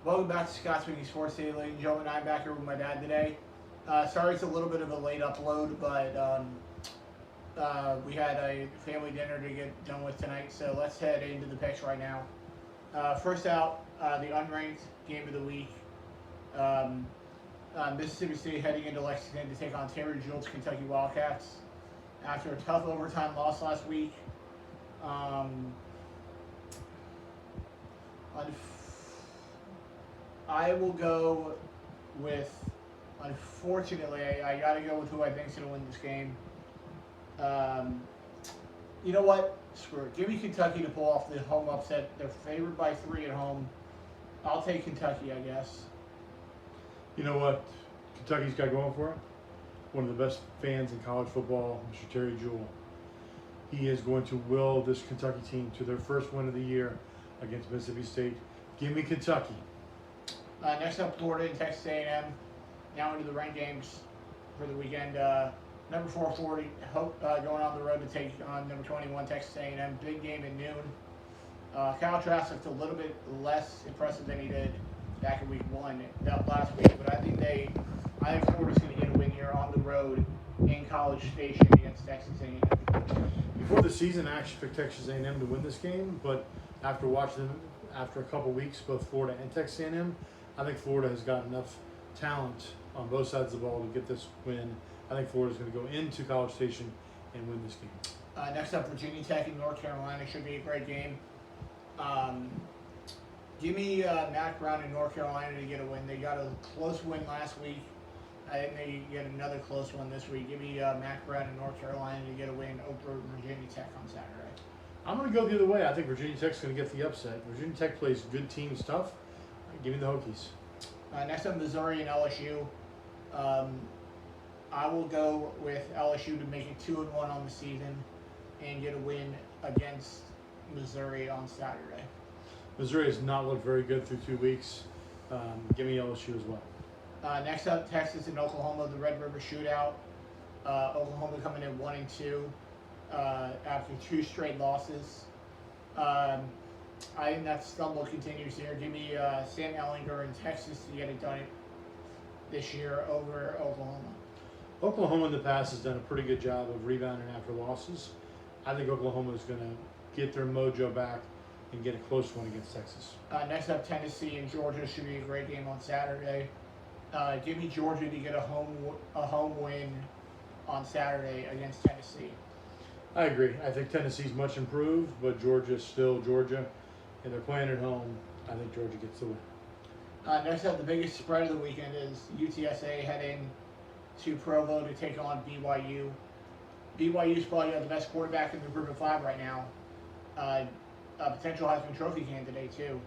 Welcome back to Scott's Weekly Sports Day, ladies and gentlemen. I'm back here with my dad today. Sorry it's a little bit of a late upload, but we had a family dinner to get done with tonight, so let's head into the picks right now. First out, the unranked game of the week. Um, Mississippi State heading into Lexington to take on Terry Jewell's Kentucky Wildcats. After a tough overtime loss last week, um, I will go with, unfortunately, I got to go with who I think is going to win this game. Um, you know what? Screw it. Give me Kentucky to pull off the home upset. They're favored by 3 at home. I'll take Kentucky, I guess. You know what Kentucky's got going for it? One of the best fans in college football, Mr. Terry Jewell. He is going to will this Kentucky team to their first win of the year against Mississippi State. Give me Kentucky. Next up, Florida and Texas A&M. Now into the ranked games for the weekend. Number 4, Florida, going on the road to take on number 21, Texas A&M. Big game at noon. Kyle Trask looked a little bit less impressive than he did back in week 1 last week, but I think Florida's going to get a win here on the road in College Station against Texas A&M. Before the season, I actually picked Texas A&M to win this game, but after watching them after a couple weeks, both Florida and Texas A&M, I think Florida has got enough talent on both sides of the ball to get this win. I think Florida's going to go into College Station and win this game. Next up, Virginia Tech and North Carolina. Should be a great game. Give me Mack Brown in North Carolina to get a win. They got a close win last week. I think they get another close one this week. Give me Mack Brown in North Carolina to get a win over Virginia Tech on Saturday. I'm going to go the other way. I think Virginia Tech's going to get the upset. Virginia Tech plays good teams tough. Give me the Hokies. Next up, Missouri and LSU. I will go with LSU to make it 2-1 on the season and get a win against Missouri on Saturday. Missouri has not looked very good through 2 weeks. Give me LSU as well. Next up, Texas and Oklahoma, the Red River Shootout. Oklahoma coming in 1-2 after 2 straight losses. I think that stumble continues here. Give me Sam Ehlinger in Texas to get it done this year over Oklahoma. Oklahoma in the past has done a pretty good job of rebounding after losses. I think Oklahoma is going to get their mojo back and get a close one against Texas. Next up, Tennessee and Georgia. Should be a great game on Saturday. Give me Georgia to get a home win on Saturday against Tennessee. I agree. I think Tennessee's much improved, but Georgia's still Georgia, and they're playing at home. I think Georgia gets the win. Next up, the biggest spread of the weekend is UTSA heading to Provo to take on BYU. BYU's probably got the best quarterback in the group of 5 right now. A potential Heisman Trophy candidate, too.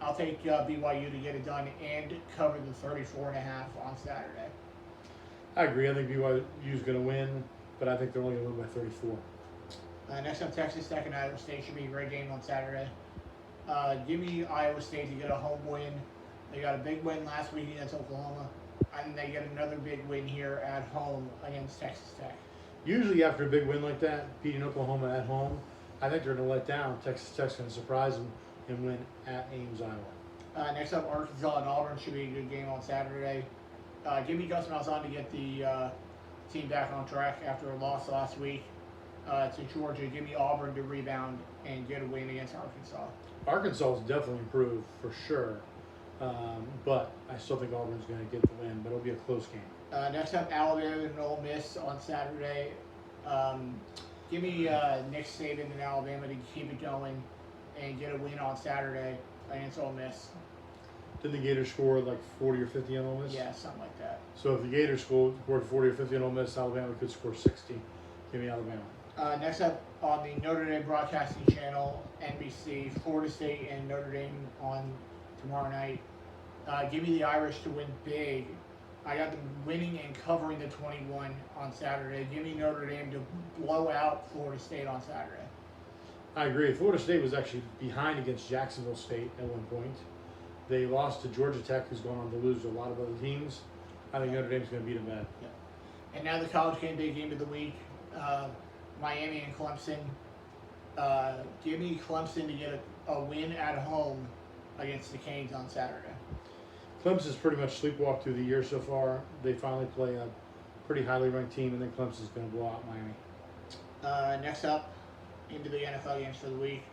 I'll take BYU to get it done and cover the 34.5 on Saturday. I agree. I think BYU's going to win, but I think they're only going to win by 34. Next up, Texas Tech and Iowa State. Should be a great game on Saturday. Give me Iowa State to get a home win. They got a big win last week against Oklahoma. I think they get another big win here at home against Texas Tech. Usually after a big win like that, beating Oklahoma at home, I think they're going to let down. Texas Tech's going to surprise them and win at Ames, Iowa. Next up, Arkansas and Auburn. Should be a good game on Saturday. Give me Gus Malzahn to get the team back on track after a loss last week to Georgia. Give me Auburn to rebound and get a win against Arkansas. Arkansas has definitely improved for sure, but I still think Auburn's going to get the win, but it'll be a close game. Next up, Alabama and Ole Miss on Saturday. Give me Nick Saban and Alabama to keep it going and get a win on Saturday against Ole Miss. Did the Gators score like 40 or 50 on Ole Miss? Yeah, something like that. So if the Gators scored 40 or 50 on Ole Miss, Alabama could score 60. Give me Alabama. Next up on the Notre Dame Broadcasting Channel, NBC, Florida State and Notre Dame on tomorrow night. Give me the Irish to win big. I got them winning and covering the 21 on Saturday. Give me Notre Dame to blow out Florida State on Saturday. I agree. Florida State was actually behind against Jacksonville State at one point. They lost to Georgia Tech, who's going on to lose to a lot of other teams. I think Notre Dame's going to beat them bad. Yeah. And now the college game day game of the week, Miami and Clemson. Give me Clemson to get a win at home against the Canes on Saturday. Clemson's pretty much sleepwalked through the year so far. They finally play a pretty highly ranked team, and then Clemson's going to blow out Miami. Next up, into the NFL games for the week.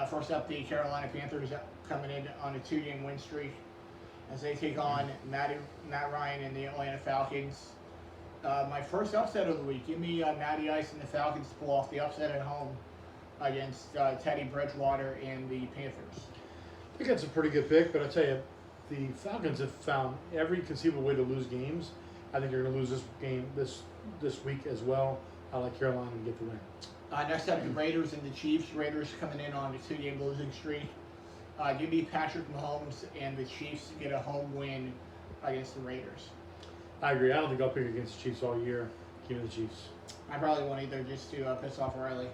First up, the Carolina Panthers coming in on a 2-game win streak as they take on Matt Ryan and the Atlanta Falcons. My first upset of the week. Give me Matty Ice and the Falcons to pull off the upset at home against Teddy Bridgewater and the Panthers. I think that's a pretty good pick, but I tell you, the Falcons have found every conceivable way to lose games. I think they're going to lose this game this week as well. I like Carolina to get the win. Next up, the Raiders and the Chiefs. Raiders coming in on a 2-game losing streak. Give me Patrick Mahomes and the Chiefs to get a home win against the Raiders. I agree. I don't think I'll pick against the Chiefs all year. Give me the Chiefs. I probably won't either, just to piss off Riley.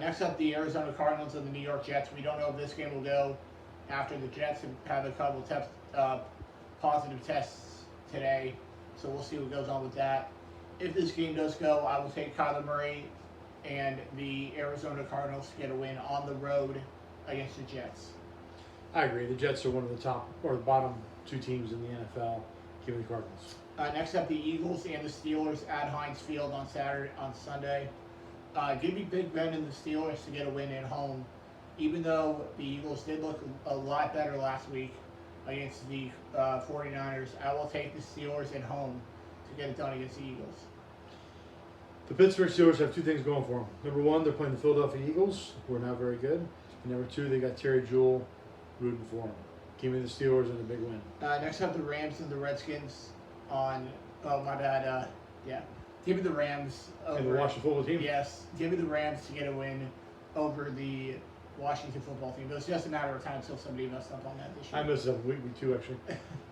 Next up, the Arizona Cardinals and the New York Jets. We don't know if this game will go after the Jets have a couple positive tests today, so we'll see what goes on with that. If this game does go, I will take Kyler Murray and the Arizona Cardinals to get a win on the road against the Jets. I agree. The Jets are one of the top or the bottom 2 teams in the NFL. Give me the Cardinals. Next up, the Eagles and the Steelers at Heinz Field on Sunday. Give me Big Ben and the Steelers to get a win at home, even though the Eagles did look a lot better last week against the 49ers. I will take the Steelers at home to get it done against the Eagles. The Pittsburgh Steelers have 2 things going for them. Number 1, they're playing the Philadelphia Eagles, who are not very good. And number 2, they got Terry Jewell rooting for them. Give me the Steelers and a big win. Next up, the Rams and the Redskins on. Oh, my bad. Give me the Rams over. And the Washington football team? Yes. Give me the Rams to get a win over the Washington football team. But it's just a matter of time until somebody messed up on that this year. I messed up week 2, actually.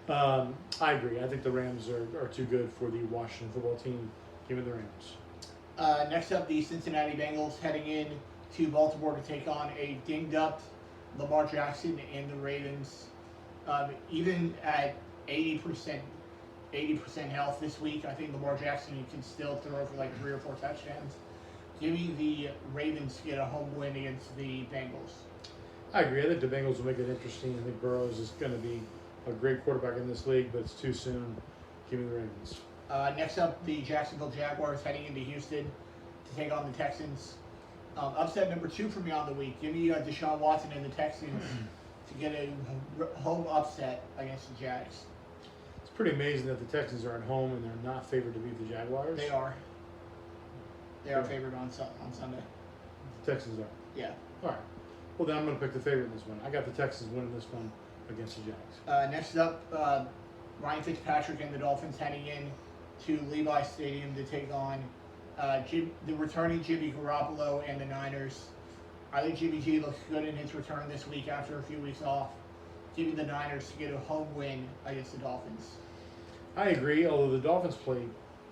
I agree. I think the Rams are too good for the Washington football team. Give me the Rams. Next up, the Cincinnati Bengals heading in to Baltimore to take on a dinged-up Lamar Jackson and the Ravens. Even at 80% health this week, I think Lamar Jackson can still throw for like 3 or 4 touchdowns. Give me the Ravens to get a home win against the Bengals. I agree. I think the Bengals will make it interesting. I think Burrows is going to be a great quarterback in this league, but it's too soon. Give me the Ravens. Next up, the Jacksonville Jaguars heading into Houston to take on the Texans. Upset number 2 for me on the week. Give me Deshaun Watson and the Texans to get a home upset against the Jags. It's pretty amazing that the Texans are at home and they're not favored to beat the Jaguars. They are. They are favored on Sunday. The Texans are. Yeah. All right. Well, then I'm going to pick the favorite in this one. I got the Texans winning this one against the Jags. Next up, Ryan Fitzpatrick and the Dolphins heading in to Levi Stadium to take on the returning Jimmy Garoppolo and the Niners. I think Jimmy G looks good in his return this week after a few weeks off. Give me the Niners to get a home win against the Dolphins. I agree, although the Dolphins play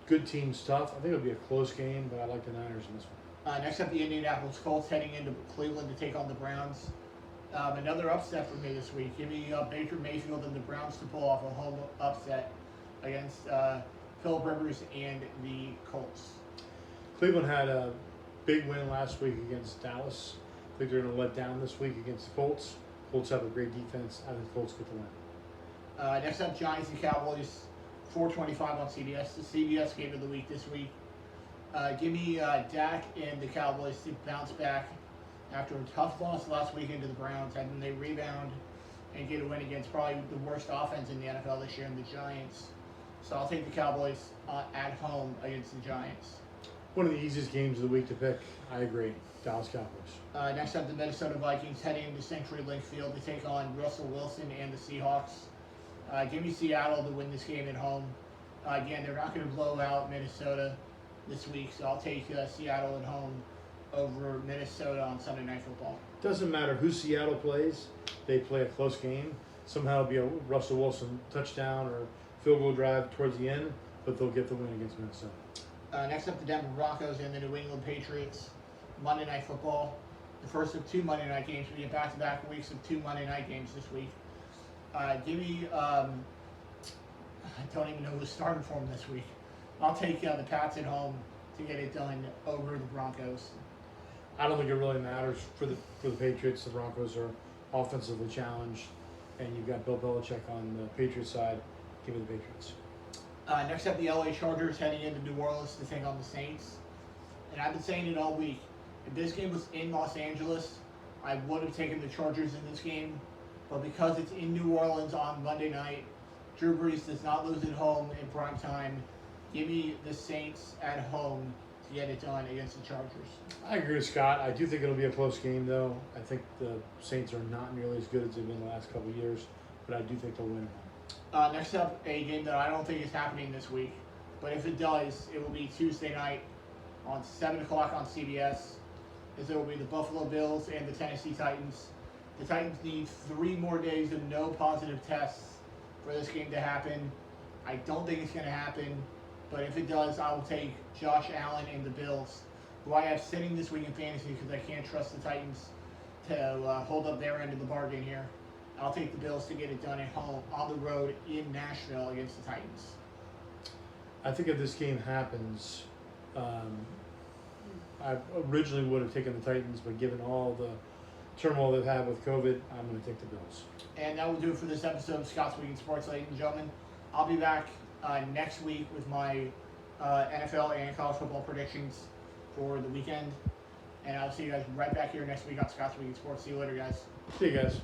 good teams tough. I think it'll be a close game, but I like the Niners in this one. Next up, the Indianapolis Colts heading into Cleveland to take on the Browns. Another upset for me this week. Give me Baker Mayfield and the Browns to pull off a home upset against Philip Rivers and the Colts. Cleveland had a big win last week against Dallas. I think they're going to let down this week against the Colts. Colts have a great defense. I think the Colts get the win. Next up, Giants and Cowboys, 4:25 on CBS. The CBS game of the week this week. Give me Dak and the Cowboys to bounce back after a tough loss last weekend to the Browns, and then they rebound and get a win against probably the worst offense in the NFL this year in the Giants. So I'll take the Cowboys at home against the Giants. One of the easiest games of the week to pick. I agree. Dallas Cowboys. Next up, the Minnesota Vikings heading into CenturyLink Field to take on Russell Wilson and the Seahawks. Give me Seattle to win this game at home. Again, they're not going to blow out Minnesota this week, so I'll take Seattle at home over Minnesota on Sunday Night Football. Doesn't matter who Seattle plays. They play a close game. Somehow it'll be a Russell Wilson touchdown or field goal drive towards the end, but they'll get the win against Minnesota. Next up, the Denver Broncos and the New England Patriots. Monday Night Football. The first of 2 Monday night games. We get back-to-back weeks of 2 Monday night games this week. Give me, I don't even know who's starting for them this week. I'll take the Pats at home to get it done over the Broncos. I don't think it really matters for the Patriots. The Broncos are offensively challenged, and you've got Bill Belichick on the Patriots side. Give me the Patriots. Next up, the LA Chargers heading into New Orleans to take on the Saints. And I've been saying it all week. If this game was in Los Angeles, I would have taken the Chargers in this game. But because it's in New Orleans on Monday night, Drew Brees does not lose at home in prime time. Give me the Saints at home to get it done against the Chargers. I agree with Scott. I do think it'll be a close game, though. I think the Saints are not nearly as good as they've been the last couple of years, but I do think they'll win. Next up, a game that I don't think is happening this week, but if it does, it will be Tuesday night on 7 o'clock on CBS, as it will be the Buffalo Bills and the Tennessee Titans. The Titans need 3 more days of no positive tests for this game to happen. I don't think it's going to happen, but if it does, I will take Josh Allen and the Bills, who I have sitting this week in fantasy because I can't trust the Titans to hold up their end of the bargain here. I'll take the Bills to get it done at home, on the road in Nashville against the Titans. I think if this game happens, I originally would have taken the Titans, but given all the turmoil they've had with COVID, I'm going to take the Bills. And that will do it for this episode of Scott's Week in Sports, ladies and gentlemen. I'll be back next week with my NFL and college football predictions for the weekend. And I'll see you guys right back here next week on Scott's Week in Sports. See you later, guys. See you guys.